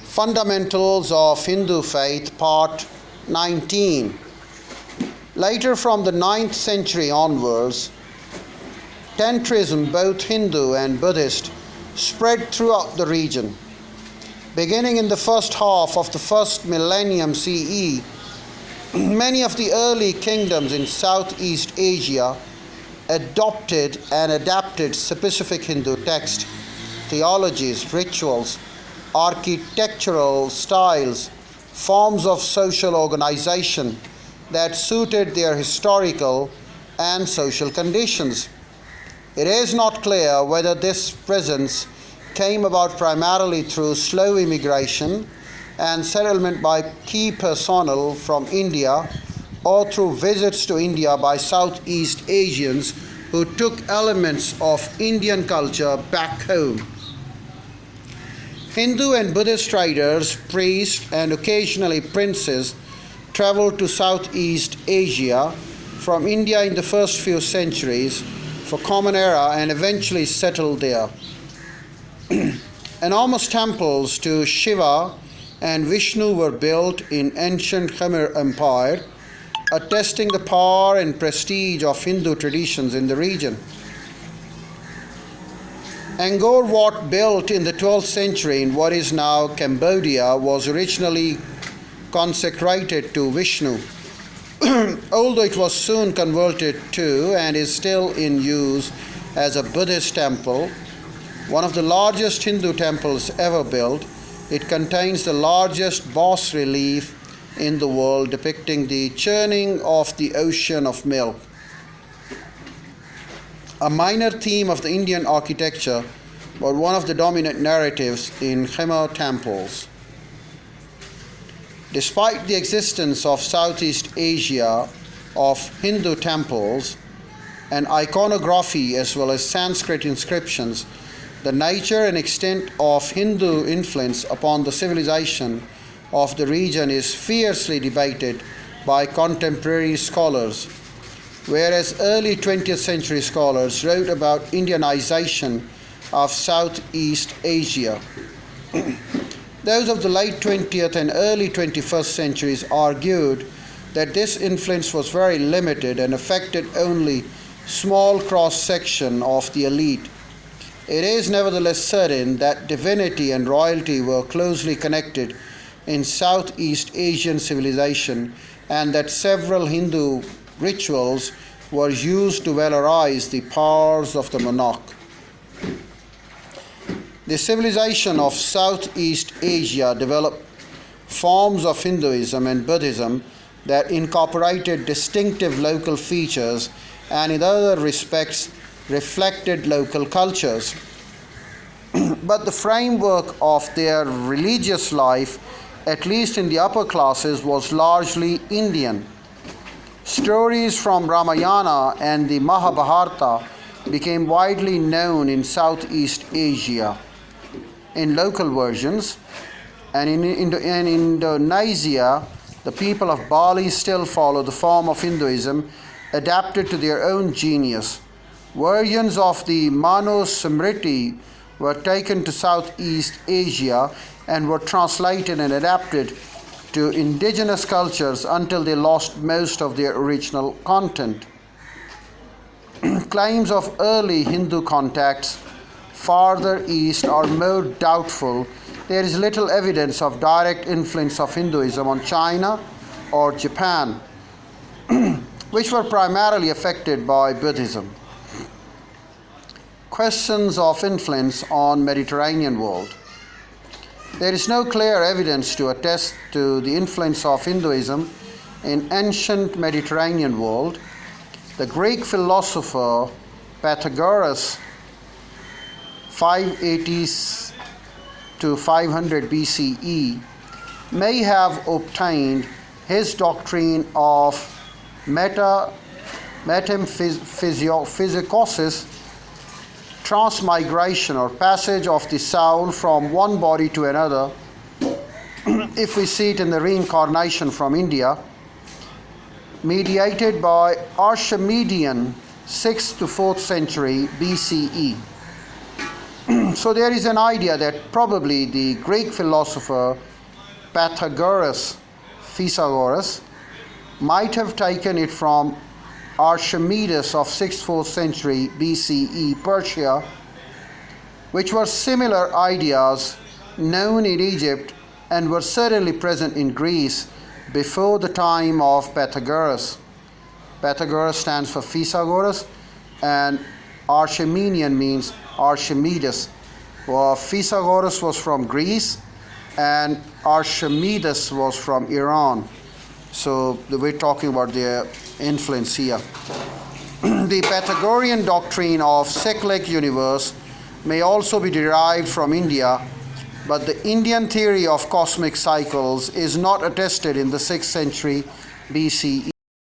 Fundamentals of Hindu Faith, Part 19. Later, from the 9th century onwards, Tantrism, both Hindu and Buddhist, spread throughout the region. Beginning in the first half of the first millennium CE, many of the early kingdoms in Southeast Asia adopted and adapted specific Hindu texts, theologies, rituals, architectural styles, forms of social organization that suited their historical and social conditions. It is not clear whether this presence came about primarily through slow immigration and settlement by key personnel from India or through visits to India by Southeast Asians who took elements of Indian culture back home. Hindu and Buddhist traders, priests, and occasionally princes traveled to Southeast Asia from India in the first few centuries for Common Era and eventually settled there. Enormous temples to Shiva and Vishnu were built in ancient Khmer Empire, attesting the power and prestige of Hindu traditions in the region. Angkor Wat, built in the 12th century in what is now Cambodia, was originally consecrated to Vishnu, although it was soon converted to and is still in use as a Buddhist temple, one of the largest Hindu temples ever built. It contains the largest bas relief in the world depicting the churning of the ocean of milk, a minor theme of the Indian architecture, but one of the dominant narratives in Khmer temples. Despite the existence of Southeast Asia of Hindu temples and iconography as well as Sanskrit inscriptions, the nature and extent of Hindu influence upon the civilization of the region is fiercely debated by contemporary scholars, whereas early 20th century scholars wrote about Indianization of Southeast Asia. Those of the late 20th and early 21st centuries argued that this influence was very limited and affected only small cross-section of the elite. It is nevertheless certain that divinity and royalty were closely connected in Southeast Asian civilization and that several Hindu rituals were used to valorize the powers of the monarch. The civilization of Southeast Asia developed forms of Hinduism and Buddhism that incorporated distinctive local features and in other respects reflected local cultures. But the framework of their religious life, at least in the upper classes, was largely Indian. Stories from Ramayana and the Mahabharata became widely known in Southeast Asia in local versions, and in Indonesia, the people of Bali still follow the form of Hinduism adapted to their own genius. Versions of the Manu Smriti were taken to Southeast Asia and were translated and adapted to indigenous cultures until they lost most of their original content. Claims of early Hindu contacts farther east are more doubtful. There is little evidence of direct influence of Hinduism on China or Japan, which were primarily affected by Buddhism. Questions of influence on Mediterranean world. There is no clear evidence to attest to the influence of Hinduism in ancient Mediterranean world. The Greek philosopher Pythagoras 580 to 500 BCE may have obtained his doctrine of metempsychosis, transmigration or passage of the soul from one body to another, if we see it in the reincarnation from India, mediated by Archimedean 6th to 4th century BCE. So there is an idea that probably the Greek philosopher Pythagoras might have taken it from Archimedes of 6th-4th century BCE Persia, which were similar ideas known in Egypt and were certainly present in Greece before the time of Pythagoras. Pythagoras stands for Pythagoras, and Archimedean means Archimedes. Pythagoras was from Greece and Archimedes was from Iran. So we're talking about their influence here. The Pythagorean doctrine of cyclic universe may also be derived from India, but the Indian theory of cosmic cycles is not attested in the 6th century BCE.